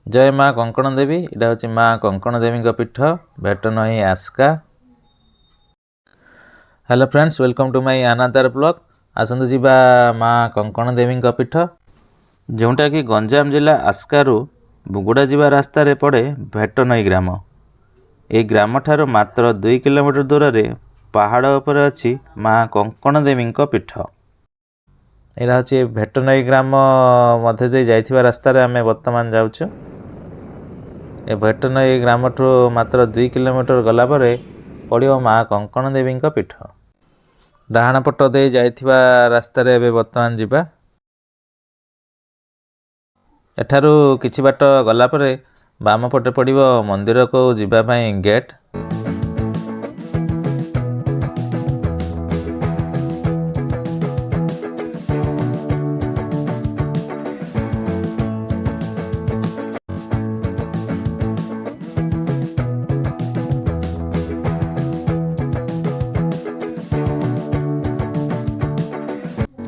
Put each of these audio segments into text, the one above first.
जय माँ कंकण देवी। इटा हूँ माँ कंकण देवी पीठ भेटनई आस्का। Hello friends, welcome to my another blog. आसतु जीवा माँ कंकण देवी पीठ जोटा कि गंजाम जिला आस्कारु बुगुड़ा जीवा रास्तार पड़े भेटनई ग्राम। ये ग्राम ठारू मात्र 2 किलोमीटर दूर रे पहाड़ उपर अच्छी माँ कंकण देवी पीठ। यहाँ हूँ भेटनई ग्राम मध्य दे जाइथिबा रास्तार आम वर्तमान जाऊँ। ए भेटनई ग्राम ठू मात्र 2 किलोमीटर गला परे पड़ियो माँ कंकण देवी पीठ। डाहाण पट दे जाइथिबा रास्तार एबे वर्तमान जीवा। एठारू किछि बाट गला परे बाम पटे पड़ियो मंदिर को जीवा पई गेट।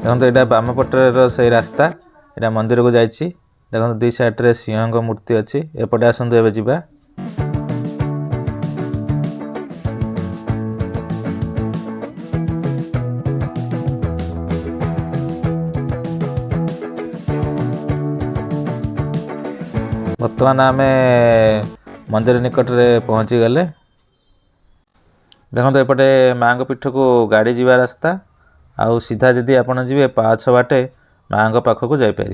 देखो यहाँ बाम पटर से रास्ता यहाँ मंदिर को जाइए। देखो दुई साइड सिंह मूर्ति अच्छी। एपटे आसतु एवं जीवा। वर्तमान आम मंदिर निकट में पहुँची गले। देखो एपटे माँ पीठ को गाड़ी जीवा रास्ता आउ सीधा जदि आपण जीवे पाछ बाटे माँ पाखक जापर।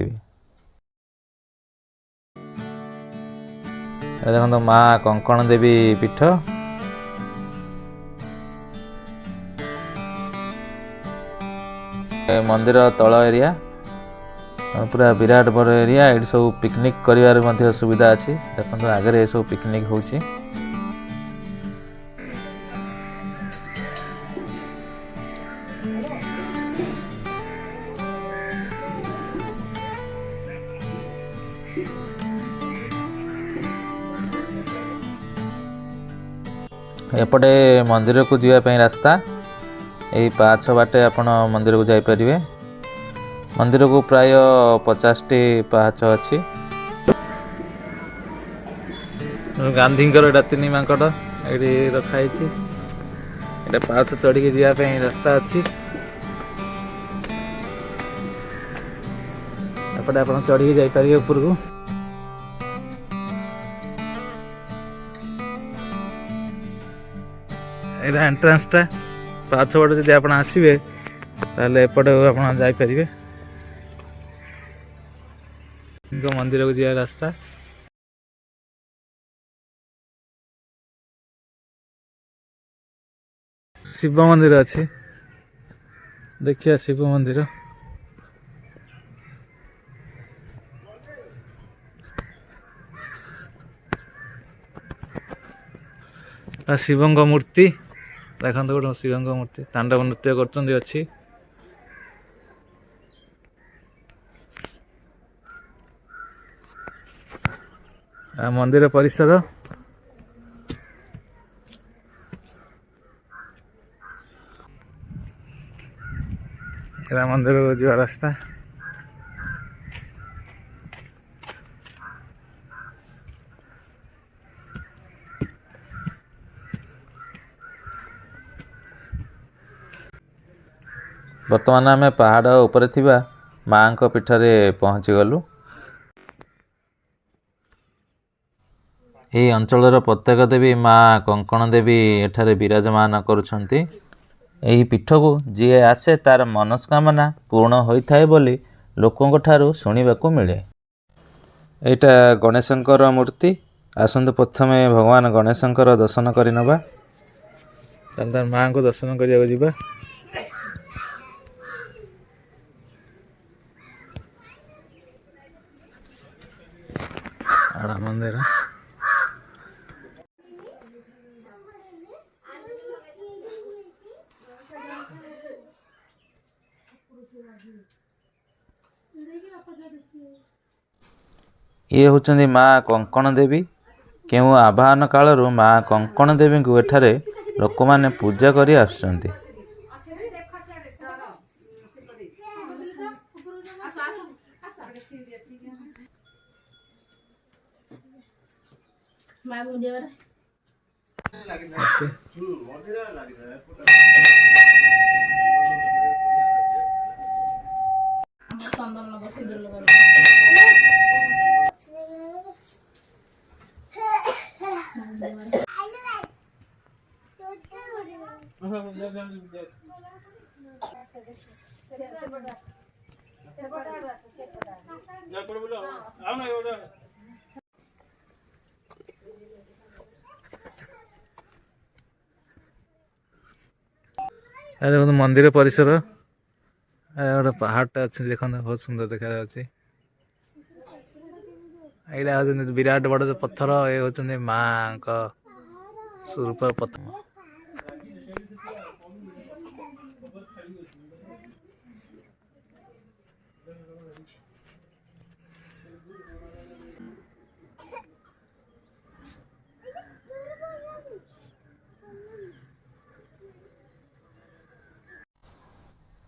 देखो माँ कंकण देवी पीठ। मंदिर तल एरिया पूरा विराट बड़ एरिया। ये सब पिकनिक कर सुविधा अच्छी। देखो आगे ये सब पिकनिक होची। एपटे मंदिर को जावाई रास्ता यही पाछ बाटे आपण मंदिर को जापर। मंदिर को प्राय 50टी पाहाच अच्छी। गांधी तीन मांकड़ ये रखाई। पाहाच चढ़ी जावाई रास्ता अच्छी। एपटे आप चढ़ी जापर ऊपर को। यहाँ एंट्रांस टा पाछ बटे जब आप आसवे ताले एपटे आप जापर। मंदिर को जा रास्ता शिव मंदिर अच्छी। देखिए शिव मंदिर शिवंग मूर्ति। देखो गोटे शिवंग मूर्ति तांडव नृत्य कर। मंदिर परिसर मंदिर को जा रास्ता। वर्तमान आम पहाड़ उपर थिबा माँ पीठ रे पहुँची गलु। यही अंचलर प्रत्येक देवी माँ कंकण देवी एठारे विराजमान करुछंती। यही पीठ को जी आसे तार मनस्कामना पूर्ण होइथाय बोली लोकों ठारू शुणिबाकू मिले। एटा गणेशंकर मूर्ति। आसंतु प्रथमे भगवान गणेशंकर दर्शन करिनबा। तार माँ को दर्शन करिया जीवा। मंदिर ये होचंदी माँ कंकण देवी। केउ आवाहन कालरू माँ कंकण देवी को एठारे लोक माने पूजा करी आसुचंती। देखो मंदिर परिसर गोटे पहाड़टा अच्छे देखते बहुत सुंदर देखा यहाँ विराट बड़ जो पत्थर ये होती माँ का स्वरूप पत्थर।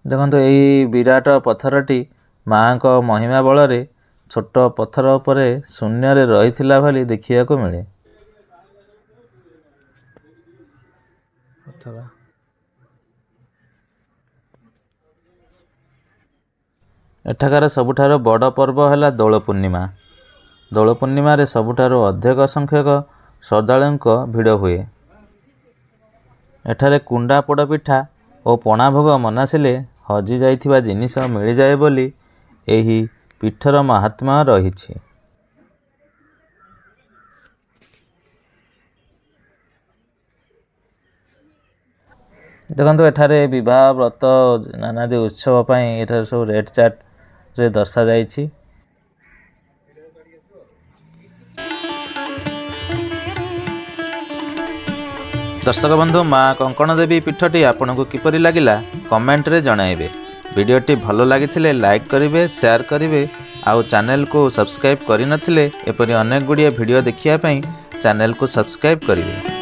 देखो यही विराट पत्थरटी माँ को महिमा बल छोट पत्थर उपर शून्य रही भाली देखा मिले। एठाकार सबुठार बड़ पर्व है दोल पूर्णिमा। दोल पूर्णिमा रे सबुठार अधिक संख्यक श्रद्धालुओं भिड़ हुए। एठारे कुंडा पोड़ पिठा और पणा भोग मनासिले हजि जाइथिबा जिनिस मिल जाए बोली एही पीठर महात्म्य रही। देखो एठारे विवाह व्रत नानादि उत्सव पाई एठारे सब रेड चार्ट रे दर्शा जाइछि। दर्शक बंधु माँ कंकण देवी पीठटी आपको किपरि लागिला कमेंट रे जणाइबे। वीडियोटी भलो लागिथिले लाइक करिवे, शेयर करिवे आउ चैनल को सब्सक्राइब करि नथिले एपरि अनेक गुड़िया वीडियो देखिया पई चैनल को सब्सक्राइब करिवे।